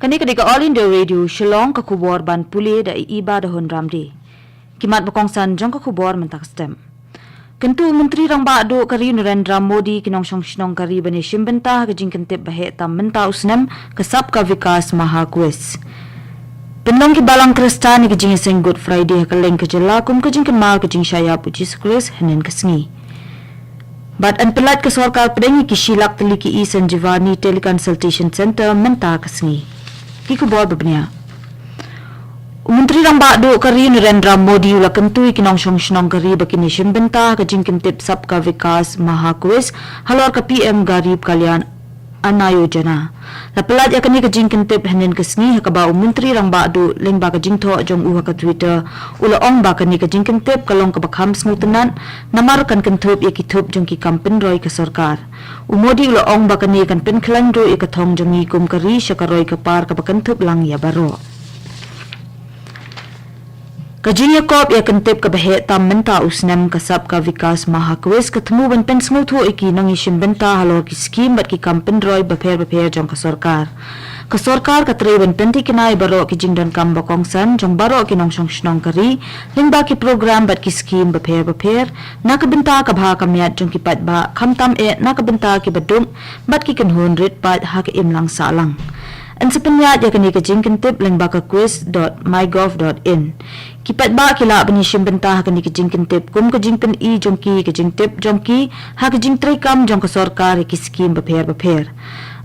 Kani ka All India Radio Shillong ka kubor ban puli da iba da hon ramdi. Kimat bakongsan jong ka kubor mentak stem. Kentu Menteri Rang Bado kari Narendra Modi kinong shnong kari bani shimbenta ka jingkentip bahe tam menta usnem ka sab ka vikas mahakwes. Penong ki balang kristani ka jingiseng Good Friday ka leng ka jela kum ka jingken mal ka jing shaya puji skris hanen ka sngi. Bat an pelat ka sarkar pedengi ki shilak teli ki Sanjivani Teleconsultation Center menta ka sngi. Ki kubor babnya. Menteri Rang Bado kari Narendra Modi ula kentui kinong shnong kari bakini shimbenta ka jingkentip sab ka vikas mahakwes halor ka PM Garib Kalyan Anayojana. Lapelat ya kani ka jingkentip hanen kesni hakaba Menteri Rang Bado leng ba ka jingtho jong uha ka Twitter ula ong ba kani ka jingkentip kalong ka bakham smutenan namar kan kentup ya kitup jong ki kampen roy ka sarkar. Umodi ula ong ba kani kan pen klan ro ya kathong jong kum kari syakaroy ka par ka bakentup lang ya baro. Kajinya kop ya kentip ka bahe tam menta usnem kasab ka vikas mahakwes ketemu ban pen smutu iki nang ishim benta halor ki skim bat ki kampen roy baper jong ka sarkar ka tre ban penti kinai baro ki jingdan kam bakongsan jong baro ki nong shnong kari lingba ki program bat ki skim baper na ka benta ka bha kamyat jong ki pat ba khamtam e na ka benta ki badum bat ki kanhun rit pat ha ka imlang salang. An sepenyat ya kani ka jingkentip lengba ka quiz.mygov.in. Kipat ba kila bani shimbenta kani ka jingkentip kum ka jingpen I jongki ka jingtip jongki ha ka jingtray kam jong ka sarkar ki skim baper.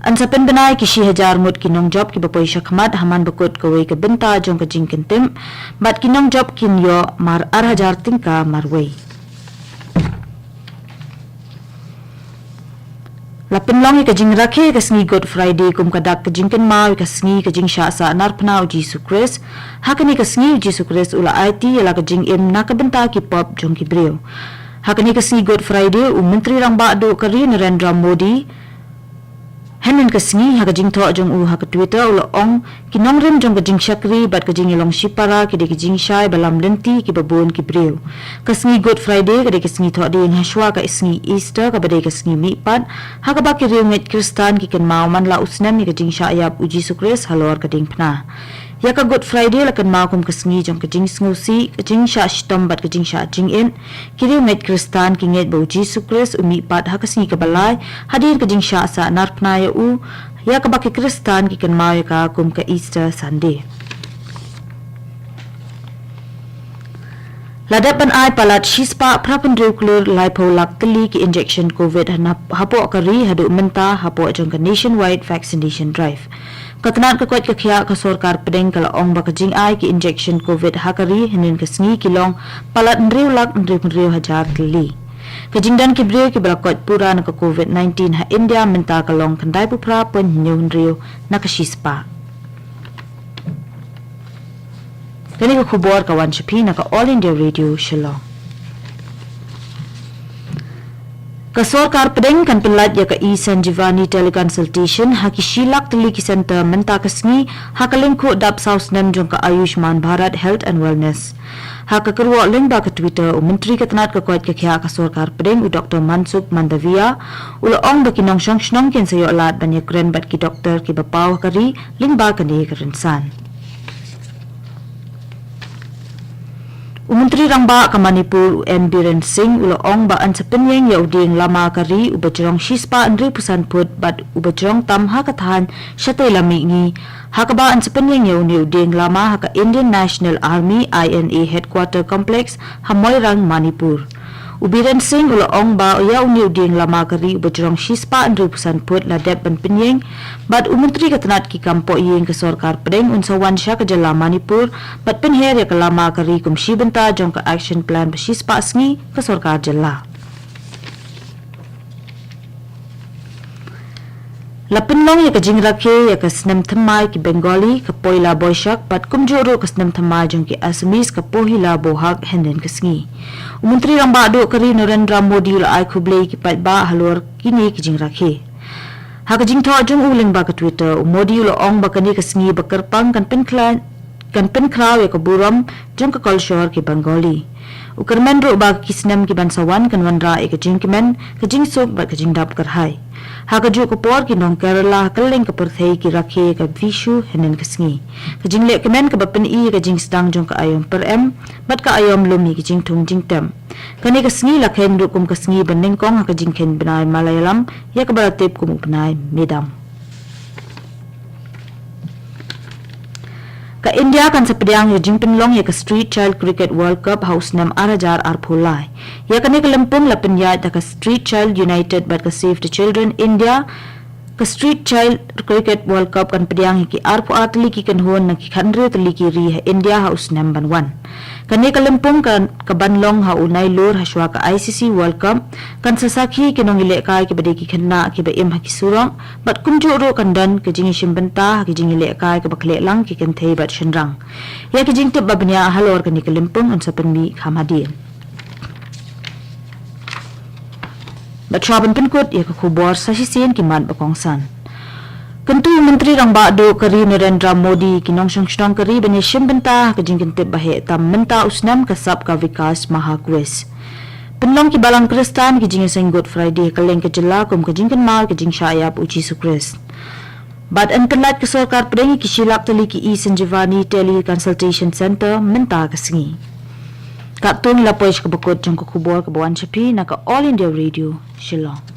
An sepen benai ki 1000 mut kinong job ki bapoy syakmat haman bakut ka way ka benta jong ka jingkentim bat kinong job kinyo mar 1000 tingka marway. Lapin ka jing rakhe ka sngi Good Friday kum kadak ka jingken mau ka sngi ka jing sha sa narpna uji sukres hakani ka sngi uji sukres ula IT yala ka jing im na ka benta ki pop jong ki breu hakani ka sngi Good Friday Menteri Rang Bado kari Narendra Modi hanen ka sngi ha ka jing tho jong u ha ka Twitter ula ong kinong rim jong ka jing shakri bat ka jing ilong shipara ki de ka jing shai balam lenti ki babon ki breu ka sngi Good Friday ka de ka sngi tho de hashwa ka sngi Easter ka bade ka sngi mi pat ha ka ba ki ringet kristan ki ken mau man la usnem ni ka jing sha ayap uji sukres halor ka ding pna ya ka Good Friday la kan mau kum ka sngi jong ka jing snusi ka jing sha shtom bat ka jing sha jing in ki ringet kristan ki nget ba uji sukres umi pat ha ka sngi ka balai hadir ka jing sha sa narpna ya u ya ka baki kristan ki kan mau ya ka kum ka Easter Sunday. Ladapan ay palat shispa perpendicular lipolak teli ki injection COVID hapo kari hadu menta hapo jong ka nationwide vaccination drive. Katanan ka kwat ka kya ka sarkar pedeng kala ong baka jing ay ki injection COVID hakari hinin ka sngi kilong palat nriw hajar teli. Kajingdan ki breu ki balakot pura na ka COVID-19 ha India menta kalong kanday pupra pun nriw na ka shispa. Kani ka kubor kawan shapi na ka All India Radio Shillong. Ka sarkar pedeng kan pelat ya ka Sanjivani Teleconsultation ha ki shilak teli ki center menta ka sngi ha ka lingku dap south nem jong ka Ayushman Bharat Health and Wellness. Ha ka kerwa leng ba ka Twitter Menteri Katanat ka kwat ka kya ka sarkar pedeng Dr. Mansukh Mandavia ula ong ba kinong shnong ken sayo alat banya kren bat ki doktor ki bapaw kari leng ba ka ni ka rinsan. Menteri Rang Ba ka Manipur M. Biren Singh ula ong ba an sa penyeng ya uding lama kari ubajrong shispa andri pusan put bat ubajrong tam ha katahan syatay lami ngi ha ka ba an sa penyeng ya uding lama ha ka Indian National Army INA Headquarter Complex Hamoirang Manipur. Ubiren Singh ula ong ba ya uding lama kari ubajrong shispa andri pusan put la dep ban penyeng bat Menteri Katanat ki kampo yeng ka sarkar pedeng unsawan sya ka jala Manipur bat penher ya ka lama kari kum shibenta jong ka action plan ba shispa sngi ka sarkar jala. Lapinlong ya ka jing rakhe ya ka snem thamai ki Bengali ka poila boishak bat kumjoro ka snem thamai jong ki Assamese ka pohila bohak henden ka sngi. Menteri Rang Bado kari Narendra Modi la ai khublei ki pat ba halor kini ki jing rakhe. Ha ka jing tho jong uling ba ka Twitter Modi la ong ba kani ka sngi bakarpang kan pen kraw ya ka buram jong ka culture ki Bengali. Ukarmen ro ba kisnem ki bansawan kan wanra e kajing kimen kajing sok ba kajing dap karhai. Ha kaju ko por ki nong Kerala kaleng ka perthei ki rakhe ka vishu henen kasngi. Kajing le kimen ka bapen I kajing sedang jong ka ayom per em bat ka ayom lumi kajing tung jing tem. Kani kasngi lakhen ro kum kasngi baneng kong ha kajing ken benai Malayalam ya ka baratip kum benai Medam. Ka India kan sepediang ya jingpenlong ya ka Street Child Cricket World Cup house nam arajar arpulai. Ya kan ka lempung lapen ya da ka Street Child United but ka Save the Children India ka Street Child Cricket World Cup kan pediang ki arpu atli ki kan hon na ki khandre tli ki ri ha India house nam ban 1. Kan ka lempung kan ka banlong ha unai lor haswa ka ICC World Cup kan sasakhi ki nong ile kai ki bade ki khanna ki ba im ha ki surong bat kunju ro kan dan ki jingi shimbenta ki jingi ile kai ka bakle lang ki kan thei bat shenrang. Ya ki jing tip babnya halor kan ka lempung an sapen mi khamadin. Batraban penkut ya ka khubor sasisen ki man bakongsan. Kentu Menteri Rang Bado Kari Narendra Modi kinong song kari bani shimbenta ka jingkin tip bahe tam menta usnam ka sab ka vikas mahakwes. Penlong ki balang kristan ki jingi sing Good Friday kaleng ka jela kum ka jingkin mal ka jing syayap uji sukres. Bad entelat ka sarkar pedengi ki silap tali ki Sanjivani Tele Consultation Center menta ka singi. Katun lapoy ka bakot jong ka kubor ka bawan chapi na ka All India Radio Shillong.